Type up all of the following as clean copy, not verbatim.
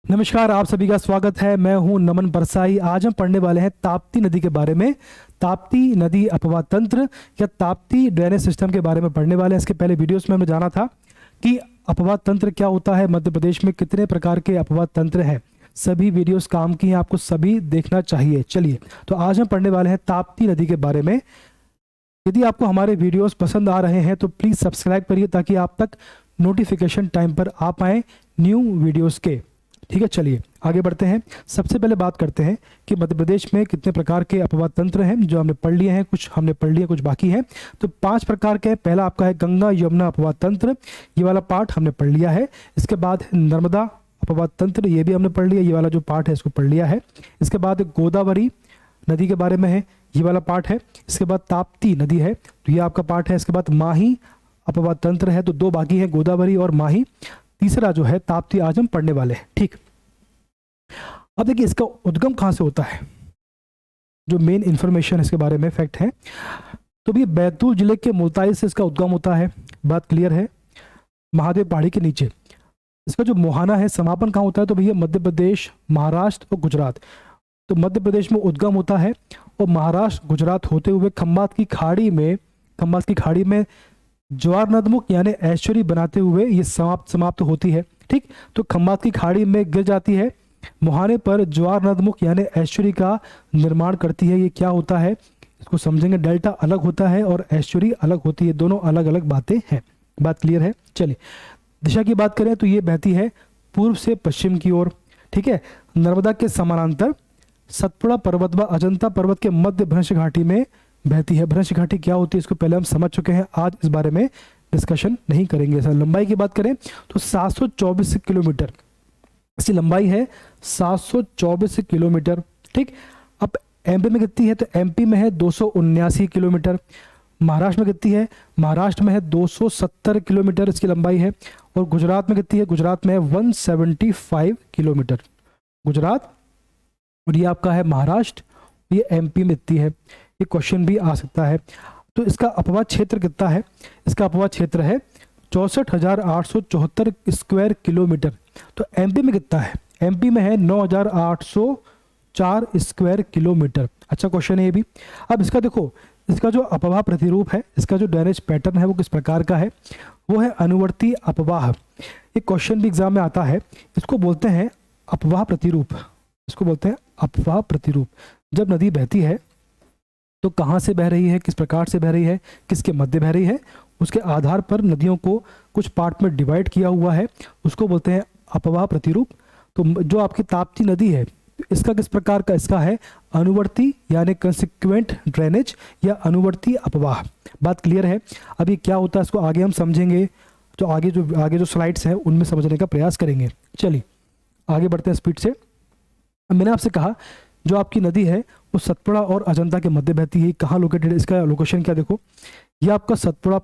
नमस्कार, आप सभी का स्वागत है। मैं हूं नमन परसाई। आज हम पढ़ने वाले हैं ताप्ती नदी के बारे में। ताप्ती नदी अपवाह तंत्र या ताप्ती ड्रेनेज सिस्टम के बारे में पढ़ने वाले हैं। इसके पहले वीडियोस में हमने जाना था कि अपवाह तंत्र क्या होता है, मध्य प्रदेश में कितने प्रकार के अपवाह तंत्र हैं। सभी वीडियोस काम की हैं, आपको सभी देखना चाहिए। चलिए, तो आज हम पढ़ने वाले हैं ताप्ती नदी के बारे में। यदि आपको हमारे वीडियोस पसंद आ रहे हैं तो प्लीज़ सब्सक्राइब करिए ताकि आप तक नोटिफिकेशन टाइम पर आ पाएँ न्यू वीडियोज़ के। ठीक है, चलिए आगे बढ़ते हैं। सबसे पहले बात करते हैं कि मध्य प्रदेश में कितने प्रकार के अपवाह तंत्र हैं, जो हमने पढ़ लिए हैं। कुछ हमने पढ़ लिए, कुछ बाकी हैं। तो 5 प्रकार के। पहला आपका है गंगा यमुना अपवाह तंत्र, ये वाला पार्ट हमने पढ़ लिया है। इसके बाद नर्मदा अपवाह तंत्र, ये भी हमने पढ़ लिया, ये वाला जो पार्ट है इसको पढ़ लिया है। इसके बाद गोदावरी नदी के बारे में है, ये वाला पार्ट है। इसके बाद ताप्ती नदी है, तो ये आपका पार्ट है। इसके बाद माही अपवाह तंत्र है, तो 2 बाकी है, गोदावरी और माही। तीसरा जो है ताप्ती आज हम पढ़ने वाले हैं। ठीक, अब देखिए इसका उद्गम कहाँ से होता है, जो मेन इंफॉर्मेशन इसके बारे में फैक्ट है। तो ये बैतूल जिले के मुल्ताई से इसका उद्गम होता है, बात क्लियर है। महादेव पहाड़ी के नीचे इसका जो मुहाना है, समापन कहाँ होता है, तो भैया मध्य प्रदेश, महाराष्ट्र और गुजरात। तो मध्य प्रदेश में उद्गम होता है और महाराष्ट्र गुजरात होते हुए खम्बात की खाड़ी में ज्वार नदमुख यानी ऐश्वरी बनाते हुए ये समाप्त होती है। ठीक, तो खम्बात की खाड़ी में गिर जाती है, मुहाने पर ज्वार नदमुख यानी ऐश्वरी का निर्माण करती है। ये क्या होता है इसको समझेंगे। डेल्टा अलग होता है और ऐश्वरी अलग होती है, दोनों अलग अलग बातें हैं। बात क्लियर है। चलिए, दिशा की बात करें तो ये बहती है पूर्व से पश्चिम की ओर। ठीक है, नर्मदा के समानांतर सतपुड़ा पर्वत व अजंता पर्वत के मध्य भ्रंश घाटी में बहती है। भ्रंश घाटी क्या होती है इसको पहले हम समझ चुके हैं, आज इस बारे में डिस्कशन नहीं करेंगे। सर, लंबाई की बात करें तो 724 किलोमीटर इसकी लंबाई है, 724 किलोमीटर। ठीक, अब एमपी में कितनी है, तो एमपी में है 279 किलोमीटर। महाराष्ट्र में कितनी है, महाराष्ट्र में है 270 किलोमीटर इसकी लंबाई है। और गुजरात में कितनी है, गुजरात में है 175 किलोमीटर। गुजरात और ये आपका है महाराष्ट्र, ये एमपी में इतनी है। ये क्वेश्चन भी आ सकता है। तो इसका अपवाह क्षेत्र कितना है, इसका अपवाह क्षेत्र है 64,874 स्क्वायर किलोमीटर। तो एमपी में कितना है, एमपी में है 9,804 स्क्वायर किलोमीटर। अच्छा क्वेश्चन है ये भी। अब इसका देखो, इसका जो अपवाह प्रतिरूप है, इसका जो ड्रेनेज पैटर्न है वो किस प्रकार का है, वो है अनुवर्ती अपवाह। एक क्वेश्चन भी एग्जाम में आता है, इसको बोलते हैं अपवाह प्रतिरूप। इसको बोलते हैं अपवाह प्रतिरूप। जब नदी बहती है तो कहाँ से बह रही है, किस प्रकार से बह रही है, किसके मध्य बह रही है, उसके आधार पर नदियों को कुछ पार्ट में डिवाइड किया हुआ है, उसको बोलते हैं अपवाह प्रतिरूप। तो जो आपकी ताप्ती नदी है, इसका किस प्रकार का, इसका है अनुवर्ती यानी कंसिक्वेंट ड्रेनेज या अनुवर्ती अपवाह। बात क्लियर है। अभी क्या होता है इसको आगे हम समझेंगे, तो आगे जो स्लाइड्स हैं उनमें समझने का प्रयास करेंगे। चलिए आगे बढ़ते हैं स्पीड से। मैंने आपसे कहा जो आपकी नदी है वो सतपुड़ा और अजंता के मध्य बहती है। कहाँ लोकेटेड, इसका लोकेशन क्या, देखो ये आपका सतपुड़ा,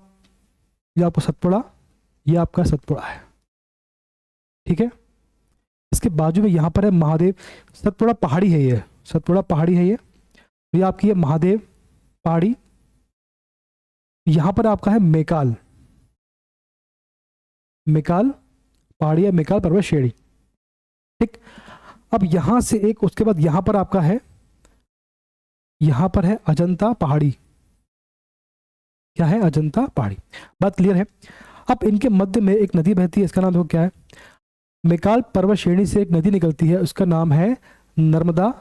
ये आपका सतपुड़ा, ये आपका सतपुड़ा है। ठीक है, इसके बाजू में यहाँ पर है महादेव। सतपुड़ा पहाड़ी है, ये सतपुड़ा पहाड़ी है, ये आपकी है महादेव पहाड़ी। यहाँ पर आपका है मेकाल पहाड़ी है, मेकाल पर्वत श्रेणी। ठीक, अब यहां से एक, उसके बाद यहां पर आपका है, यहां पर है अजंता पहाड़ी। क्या है, अजंता पहाड़ी। बात क्लियर है। अब इनके मध्य में एक नदी बहती है, इसका नाम देखो क्या है, मेकाल पर्वत श्रेणी से एक नदी निकलती है, उसका नाम है नर्मदा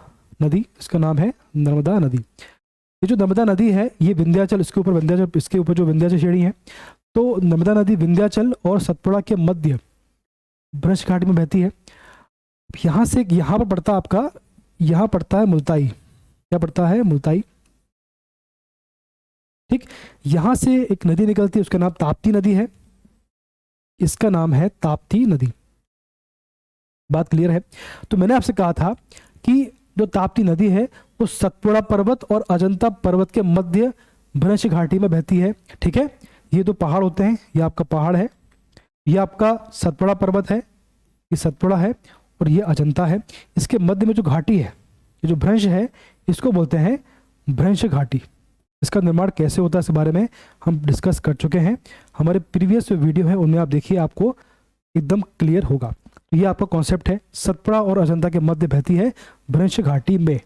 नदी। इसका नाम है नर्मदा नदी। ये जो नर्मदा नदी है ये विंध्याचल, इसके ऊपर जो विंध्याचल श्रेणी है, तो नर्मदा नदी विंध्याचल और सतपुड़ा के मध्य भ्रंश घाटी में बहती है। यहाँ से यहाँ पर पड़ता आपका, यहाँ पड़ता है मुल्ताई। क्या पड़ता है, मुल्ताई। ठीक, यहाँ से एक नदी निकलती है, उसका नाम ताप्ती नदी है, इसका नाम है ताप्ती नदी। बात क्लियर है। तो मैंने आपसे कहा था कि जो ताप्ती नदी है वो सतपुड़ा पर्वत और अजंता पर्वत के मध्य भ्रंश घाटी में बहती है। ठीक है, ये 2 पहाड़ होते हैं, ये आपका पहाड़ है, ये आपका सतपुड़ा पर्वत है, ये सतपुड़ा है और ये अजंता है। इसके मध्य में जो घाटी है, ये जो भ्रंश है, इसको बोलते हैं भ्रंश घाटी। इसका निर्माण कैसे होता है इस बारे में हम डिस्कस कर चुके हैं, हमारे प्रीवियस जो वीडियो है उनमें आप देखिए, आपको एकदम क्लियर होगा। तो ये आपका कॉन्सेप्ट है। सतपुड़ा और अजंता के मध्य बहती है भ्रंश घाटी में।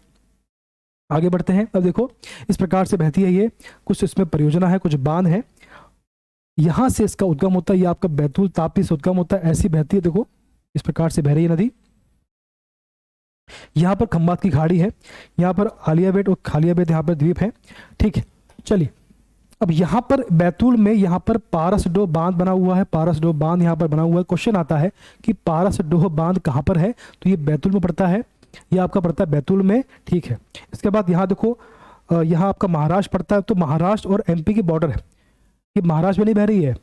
आगे बढ़ते हैं। अब देखो इस प्रकार से बहती है ये, कुछ इसमें परियोजना है, कुछ बांध है, यहां से इसका उद्गम होता है। ये आपका बैतूल ताप्ती से उद्गम होता है, ऐसी बहती है। देखो इस प्रकार से बह रही है नदी। यहाँ पर खंबात की खाड़ी है, यहाँ पर आलिया बेट और खालिया बेट यहाँ पर द्वीप है। ठीक है, चलिए अब यहाँ पर बैतूल में यहाँ पर पारसडोह बांध बना हुआ है। पारसडोह बांध यहाँ पर बना हुआ है। क्वेश्चन आता है कि पारसडोह बांध कहाँ पर है, तो ये बैतूल में पड़ता है। ये आपका पड़ता है बैतूल में। ठीक है, इसके बाद यहाँ देखो यहाँ आपका महाराष्ट्र पड़ता है। तो महाराष्ट्र और एमपी की बॉर्डर है, ये महाराष्ट्र में नहीं बह रही है,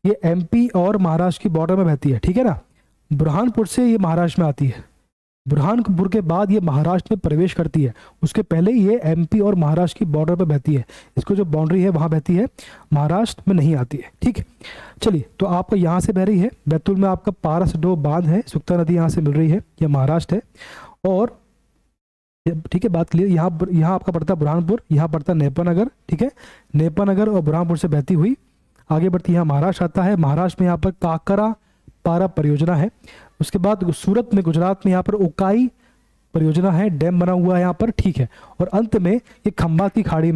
ये एमपी और महाराष्ट्र की बॉर्डर में बहती है। ठीक है ना, बुरहानपुर से ये महाराष्ट्र में आती है, बुरहानपुर के बाद ये महाराष्ट्र में प्रवेश करती है, उसके पहले ये एमपी और महाराष्ट्र की बॉर्डर पर बहती है। इसको जो बाउंड्री है वहाँ बहती है, महाराष्ट्र में नहीं आती है। ठीक है, चलिए तो आपका यहाँ से बह रही है बैतूल में, आपका पारसडोह बांध है, सुक्ता नदी यहाँ से मिल रही है, यह महाराष्ट्र है। और ठीक है, बात क्लियर। यहाँ आपका पड़ता है बुरहानपुर, यहाँ पड़ता है नेपानगर। ठीक है, नेपानगर और बुरहानपुर से बहती हुई आगे बढ़ती यहाँ महाराष्ट्र आता है। महाराष्ट्र में यहाँ पर काकरा पारा परियोजना है। उसके बाद सूरत में, गुजरात में यहाँ पर उकाई परियोजना है, डैम बना हुआ है यहाँ पर। ठीक है, और अंत में ये खंबात की खाड़ी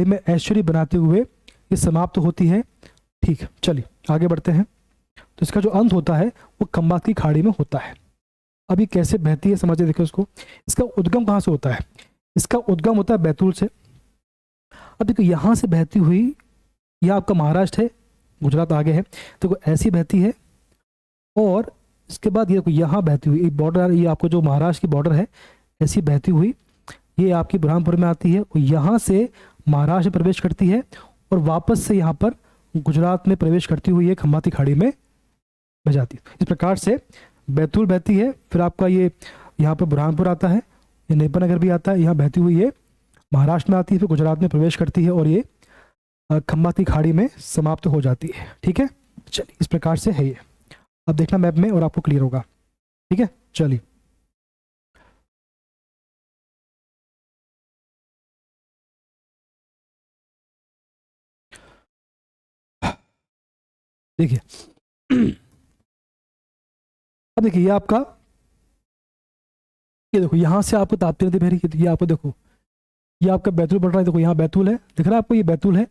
में ऐश्वर्य बनाते हुए ये समाप्त होती है। ठीक है, चलिए आगे बढ़ते हैं। तो इसका जो अंत होता है वो खंबात की खाड़ी में होता है। अभी कैसे बहती है समझिए, देखो इसको। इसका उद्गम कहाँ से होता है, इसका उद्गम होता है बैतूल से। अब देखो यहाँ से बहती हुई, यह आपका महाराष्ट्र है, गुजरात आगे है, तो ऐसी बहती है। और इसके बाद ये यहाँ बहती हुई एक बॉर्डर, ये आपको जो महाराष्ट्र की बॉर्डर है, ऐसी बहती हुई ये आपकी बुरहानपुर में आती है और यहाँ से महाराष्ट्र में प्रवेश करती है और वापस से यहाँ पर गुजरात में प्रवेश करती हुई ये खंबात की खाड़ी में बह जाती है। इस प्रकार से बैतूल बहती है, फिर आपका ये यहाँ पर बुरहानपुर आता है, ये नेपानगर भी आता है, यहाँ बहती हुई ये महाराष्ट्र में आती है, फिर गुजरात में प्रवेश करती है और ये खंबात की खाड़ी में समाप्त हो जाती है। ठीक है, चलिए इस प्रकार से है ये। अब देखना मैप में और आपको क्लियर होगा। ठीक है, चलिए देखिए अब देखिए ये आपका, ये देखो यहाँ से आपको ताप्ती नदी बह रही है। ये आपको देखो, ये आपका बैतूल पड़ रहा है। देखो यहाँ बैतूल है, दिख रहा है आपको, ये बैतूल है।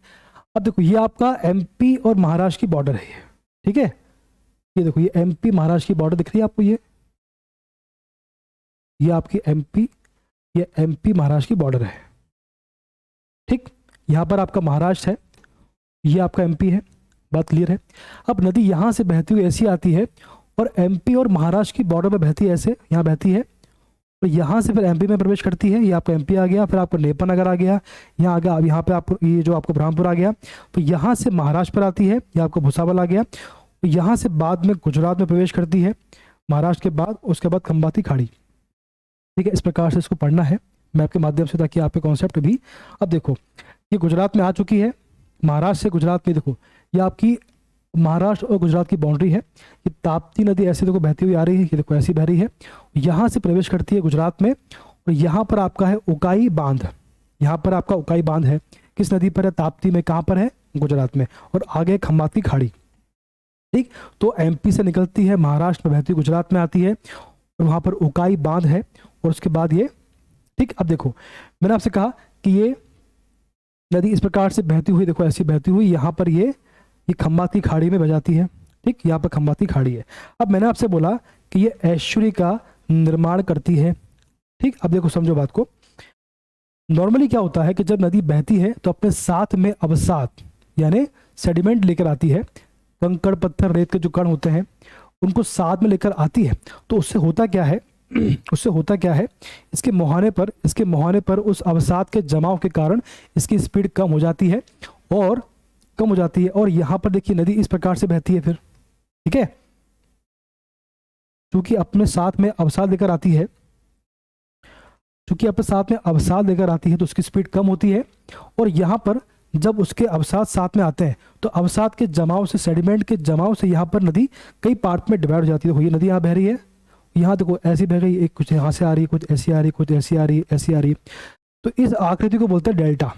अब देखो ये आपका एमपी और महाराष्ट्र की बॉर्डर है। ठीक है, ये देखो ये एमपी महाराष्ट्र की बॉर्डर दिख रही है आपको, ये आपकी एमपी, ये एमपी महाराष्ट्र की बॉर्डर है। ठीक, यहाँ पर आपका महाराष्ट्र है, ये आपका एमपी है। बात क्लियर है। अब नदी यहाँ से बहती हुई ऐसी आती है और एमपी और महाराष्ट्र की बॉर्डर में बहती है, ऐसे यहाँ बहती है, तो यहाँ से फिर एमपी में प्रवेश करती है। ये आपका एमपी आ गया, फिर आपको नेपानगर आ गया, यहाँ आ गया। अब यहाँ पे आपको ये जो आपको बुरहानपुर आ गया, तो यहाँ से महाराष्ट्र पर आती है, ये आपको भुसावल आ गया, तो यहाँ से बाद में गुजरात में प्रवेश करती है महाराष्ट्र के बाद, उसके बाद खंबात की खाड़ी। ठीक है, इस प्रकार से इसको पढ़ना है मैप के माध्यम से, ताकि आपके कॉन्सेप्ट भी। अब देखो ये गुजरात में आ चुकी है, महाराष्ट्र से गुजरात में देखो ये आपकी महाराष्ट्र और गुजरात की बाउंड्री है। ये ताप्ती नदी ऐसे देखो बहती हुई आ रही है, ये देखो ऐसी बह रही है, यहाँ से प्रवेश करती है गुजरात में और यहाँ पर आपका है उकाई बांध। यहाँ पर आपका उकाई बांध है, किस नदी पर है, ताप्ती में। कहाँ पर है, गुजरात में। और आगे खंबात की खाड़ी। ठीक, तो एमपी से निकलती है, महाराष्ट्र में बहती हुई गुजरात में आती है और वहाँ पर उकाई बांध है और उसके बाद ये। ठीक, अब देखो मैंने आपसे कहा कि ये नदी इस प्रकार से बहती हुई, देखो ऐसी बहती हुई यहाँ पर ये खंबात की खाड़ी में बह जाती है। ठीक, यहाँ पर खंबात की खाड़ी है। अब मैंने आपसे बोला कि ये ऐश्वर्य का निर्माण करती है। ठीक, अब देखो समझो बात को। नॉर्मली क्या होता है कि जब नदी बहती है तो अपने साथ में अवसाद यानी सेडिमेंट लेकर आती है, कंकड़ पत्थर रेत के जो कण होते हैं उनको साथ में लेकर आती है। तो उससे होता क्या है इसके मुहाने पर उस अवसाद के जमाव के कारण इसकी स्पीड कम हो जाती है और यहाँ पर देखिए नदी इस प्रकार से बहती है फिर। ठीक है, क्योंकि अपने साथ में अवसाद लेकर आती है, तो उसकी स्पीड कम होती है। और यहाँ पर जब उसके अवसाद साथ में आते हैं तो अवसाद के जमाव से, सेडिमेंट के जमाव से यहाँ पर नदी कई पार्ट में डिवाइड हो जाती है। ये नदी यहाँ बह रही है, यहाँ देखो ऐसी बह गई, एक कुछ यहाँ से आ रही है, कुछ ऐसी आ रही, कुछ ऐसी आ रही, ऐसी आ रही। तो इस आकृति को बोलते हैं डेल्टा।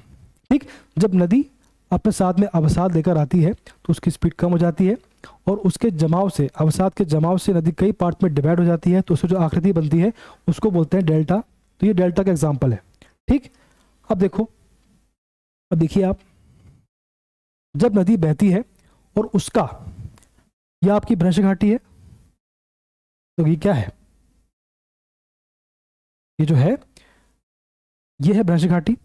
ठीक, जब नदी अपने साथ में अवसाद लेकर आती है तो उसकी स्पीड कम हो जाती है, और उसके जमाव से, अवसाद के जमाव से नदी कई पार्ट में डिवाइड हो जाती है, तो उससे जो आकृति बनती है उसको बोलते हैं डेल्टा। तो ये डेल्टा का एग्जाम्पल है। ठीक, अब देखो, अब देखिए आप, जब नदी बहती है और उसका, यह आपकी भ्रंश घाटी है, तो ये क्या है, ये जो है ये है भ्रंश घाटी।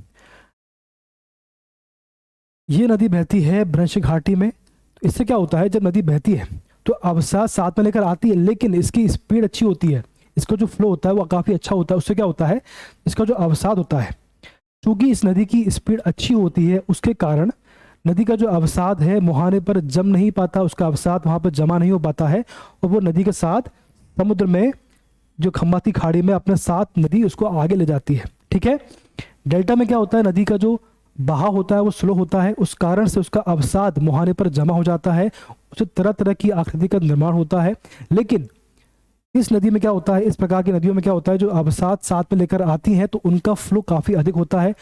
ये नदी बहती है भ्रंश घाटी में। तो इससे क्या होता है, जब नदी बहती है तो अवसाद साथ में लेकर आती है, लेकिन इसकी स्पीड अच्छी होती है, इसका जो फ्लो होता है वो काफ़ी अच्छा होता है। उससे क्या होता है, इसका जो अवसाद होता है, चूंकि इस नदी की स्पीड अच्छी होती है, उसके कारण नदी का जो अवसाद है मुहाने पर जम नहीं पाता, उसका अवसाद वहाँ पर जमा नहीं हो पाता है, और वो नदी के साथ समुद्र में, जो खंबाती खाड़ी में अपने साथ नदी उसको आगे ले जाती है। ठीक है, डेल्टा में क्या होता है, नदी का जो बहाव होता है वो स्लो होता है, उस कारण से उसका अवसाद मुहाने पर जमा हो जाता है, उससे तरह तरह की आकृति का निर्माण होता है। लेकिन इस नदी में क्या होता है, इस प्रकार की नदियों में क्या होता है, जो अवसाद साथ में लेकर आती हैं तो उनका फ्लो काफ़ी अधिक होता है,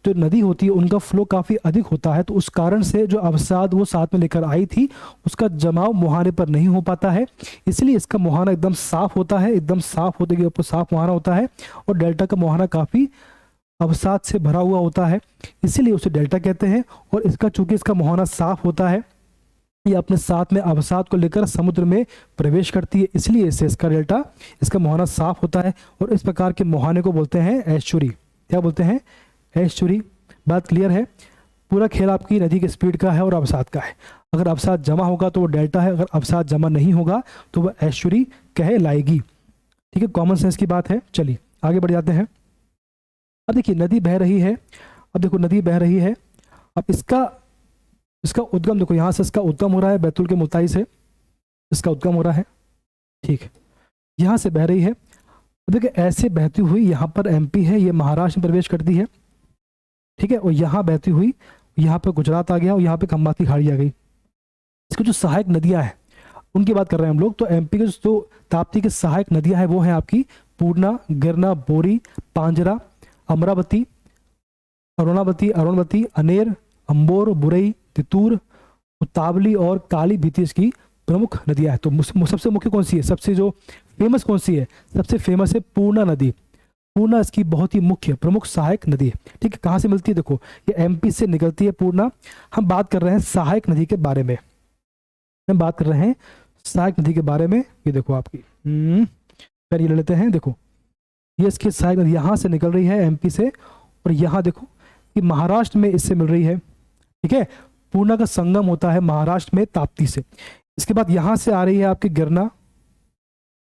जो नदी होती है उनका फ्लो काफ़ी अधिक होता है, तो उस कारण से जो अवसाद वो साथ में लेकर आई थी उसका जमाव मुहाने पर नहीं हो पाता है, इसलिए इसका मुहाना एकदम साफ होता है, एकदम साफ होते के ऊपर साफ मुहाना होता है, और डेल्टा का मुहाना काफ़ी अवसाद से भरा हुआ होता है, इसीलिए उसे डेल्टा कहते हैं। और इसका, चूंकि इसका मुहाना साफ होता है, ये अपने साथ में अवसाद को लेकर समुद्र में प्रवेश करती है, इसलिए इसे इसका डेल्टा, इसका मुहाना साफ होता है, और इस प्रकार के मुहाने को बोलते हैं एस्चुरी। क्या बोलते हैं, एस्चुरी। बात क्लियर है, पूरा खेल आपकी नदी की स्पीड का है और अवसाद का है। अगर अवसाद जमा होगा तो वो डेल्टा है, अगर अवसाद जमा नहीं होगा तो वह एस्चुरी कहलाएगी। ठीक है, कॉमन सेंस की बात है। चलिए आगे बढ़ जाते हैं। अब देखिए नदी बह रही है, अब देखो नदी बह रही है, अब इसका उद्गम देखो, यहाँ से इसका उद्गम हो रहा है, बैतूल के मुल्ताई से इसका उद्गम हो रहा है। ठीक है, यहाँ से बह रही है, अब देखिए ऐसे बहती हुई यहाँ पर एमपी है, ये महाराष्ट्र में प्रवेश करती है। ठीक है, और यहाँ बहती हुई यहाँ पर गुजरात आ गया, और यहाँ पे खंबाती खाड़ी आ गई। इसकी जो सहायक नदियाँ हैं उनकी बात कर रहे हैं हम लोग, तो एमपी के जो ताप्ती की सहायक नदियाँ हैं वो हैं आपकी पूर्णा, गिरना, बोरी, पांजरा, अमरावती, अरुणावती, अनेर, अंबोर, बुरई, तितूर, उतावली और काली भीति इसकी प्रमुख नदियां हैं। तो सबसे मुख्य कौन सी है, सबसे जो फेमस कौन सी है, सबसे फेमस है पूर्णा नदी। पूर्णा इसकी बहुत ही मुख्य प्रमुख सहायक नदी है। ठीक है, कहाँ से मिलती है, देखो ये एमपी से निकलती है पूर्णा। हम बात कर रहे हैं सहायक नदी के बारे में, हम बात कर रहे हैं सहायक नदी के बारे में। ये देखो आपकी फिर ये ले लेते हैं, देखो ये इसकी सहायक नदी यहाँ से निकल रही है एमपी से, और यहाँ देखो ये महाराष्ट्र में इससे मिल रही है। ठीक है, पूर्णा का संगम होता है महाराष्ट्र में ताप्ती से। इसके बाद यहाँ से आ रही है आपकी गिरना,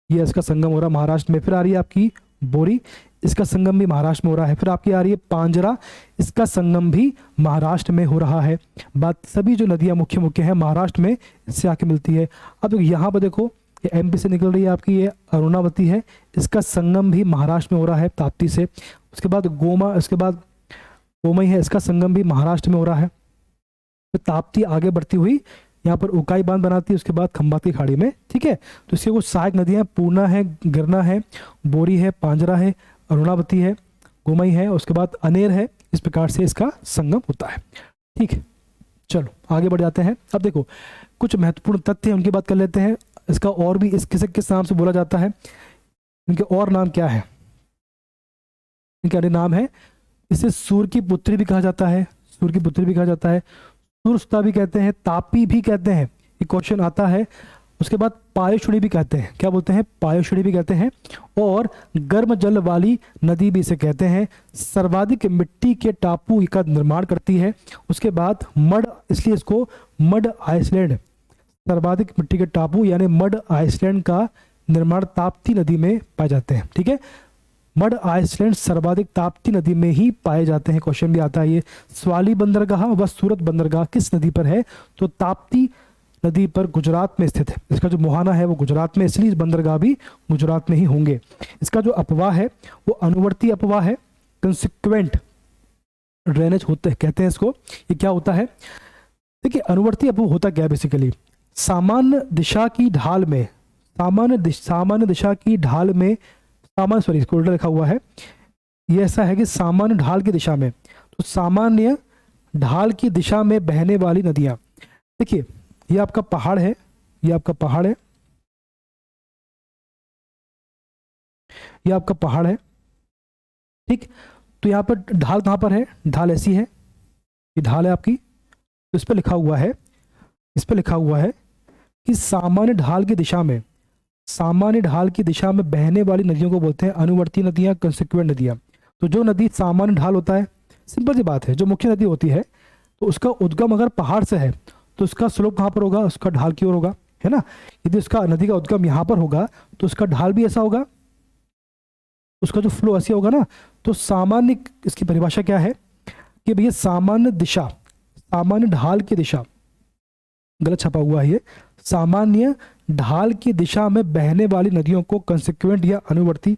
ये इसका संगम हो रहा है महाराष्ट्र में। फिर आ रही है आपकी बोरी, इसका संगम भी महाराष्ट्र में हो रहा है। फिर आपकी आ रही है पांजरा, इसका संगम भी महाराष्ट्र में हो रहा है। बात सभी जो नदियाँ मुख्य मुख्य हैं महाराष्ट्र में इससे आके मिलती है। अब यहाँ पर देखो ये एमपी से निकल रही है आपकी, ये अरुणावती है, इसका संगम भी महाराष्ट्र में हो रहा है ताप्ती से। उसके बाद गोमई है, इसका संगम भी महाराष्ट्र में हो रहा है। तो ताप्ती आगे बढ़ती हुई यहाँ पर उकाई बांध बनाती है, उसके बाद खंबाती खाड़ी में। ठीक है, तो इसके कुछ सहायक नदियाँ पूर्णा है, गिरना है, बोरी है, पांजरा है, अरुणावती है, गोमई है, उसके बाद अनेर है। इस प्रकार से इसका संगम होता है। ठीक है, चलो आगे बढ़ जाते हैं। अब देखो कुछ महत्वपूर्ण तथ्य हैं, उनकी बात कर लेते हैं। इसका और भी इस किस नाम से बोला जाता है, इनके और नाम क्या है, इनके अन्य नाम है। इसे सूर्य की पुत्री भी कहा जाता है, सूर्य की पुत्री भी कहा जाता है, सूर्यसुता भी कहते हैं, तापी भी कहते हैं, ये क्वेश्चन आता है। उसके बाद पायोशुणी भी कहते हैं, क्या बोलते हैं, पायोशुणी भी कहते हैं, और गर्म जल वाली नदी भी इसे कहते हैं। सर्वाधिक मिट्टी के टापू का निर्माण करती है। उसके बाद मड, इसलिए इसको मड आइसलैंड, सर्वाधिक मिट्टी के टापू यानी मड आइसलैंड का निर्माण ताप्ती नदी में पाए जाते हैं। ठीक है, मड आइसलैंड सर्वाधिक ताप्ती नदी में ही पाए जाते हैं। क्वेश्चन भी आता है ये। स्वाली बंदरगाह व सूरत बंदरगाह किस नदी पर है, तो ताप्ती नदी पर गुजरात में स्थित है। इसका जो मुहाना है वो गुजरात में, इसलिए बंदरगाह भी गुजरात में ही होंगे। इसका जो अपवाह है वो अनुवर्ती अपवाह है, कंसिक्वेंट ड्रेनेज होते कहते हैं इसको। ये क्या होता है, देखिए अनुवर्ती अपवाह होता क्या है, बेसिकली सामान्य दिशा की ढाल में, सामान्य दिशा की ढाल में, इसको उल्टा लिखा हुआ है। ये ऐसा है कि सामान्य ढाल की दिशा में, तो सामान्य ढाल की दिशा में बहने वाली नदियाँ, देखिए ये आपका पहाड़ है, ये आपका पहाड़ है, ये आपका पहाड़ है, ठीक। तो यहाँ पर ढाल कहाँ पर है, ढाल ऐसी है, ये ढाल है आपकी। तो इस पर लिखा हुआ है, इस पर लिखा हुआ है कि सामान्य ढाल की दिशा में, सामान्य ढाल की दिशा में बहने वाली नदियों को बोलते हैं अनुवर्ती नदियाँ, कंसिक्वेंट नदियाँ। तो जो नदी सामान्य ढाल होता है, सिंपल सी बात है, जो मुख्य नदी होती है तो उसका उद्गम अगर पहाड़ से है तो उसका स्लोप कहाँ पर होगा, उसका ढाल की ओर होगा, है ना। यदि उसका नदी का उद्गम यहाँ पर होगा तो उसका ढाल भी ऐसा होगा, उसका जो फ्लो ऐसे होगा ना। तो सामान्य, इसकी परिभाषा क्या है कि भैया सामान्य दिशा, सामान्य ढाल की दिशा, गलत छपा हुआ है ये, सामान्य ढाल की दिशा में बहने वाली नदियों को कंसिक्वेंट या अनुवर्ती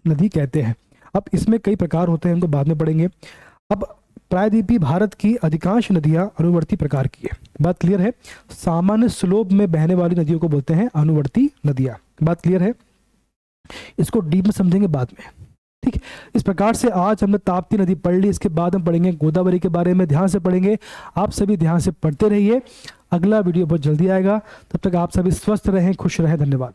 नदी कहते हैं। अब इसमें कई प्रकार होते हैं, इनको बाद में पढ़ेंगे। अब प्रायद्वीपीय भारत की अधिकांश नदियां अनुवर्ती प्रकार की है, बात क्लियर है। सामान्य स्लोप में बहने वाली नदियों को बोलते हैं अनुवर्ती नदियां, बात क्लियर है। इसको डीप में समझेंगे बाद में, ठीक। इस प्रकार से आज हमने ताप्ती नदी पढ़ ली, इसके बाद हम पढ़ेंगे गोदावरी के बारे में, ध्यान से पढ़ेंगे। आप सभी ध्यान से पढ़ते रहिए, अगला वीडियो बहुत जल्दी आएगा। तब तक आप सभी स्वस्थ रहें, खुश रहें, धन्यवाद।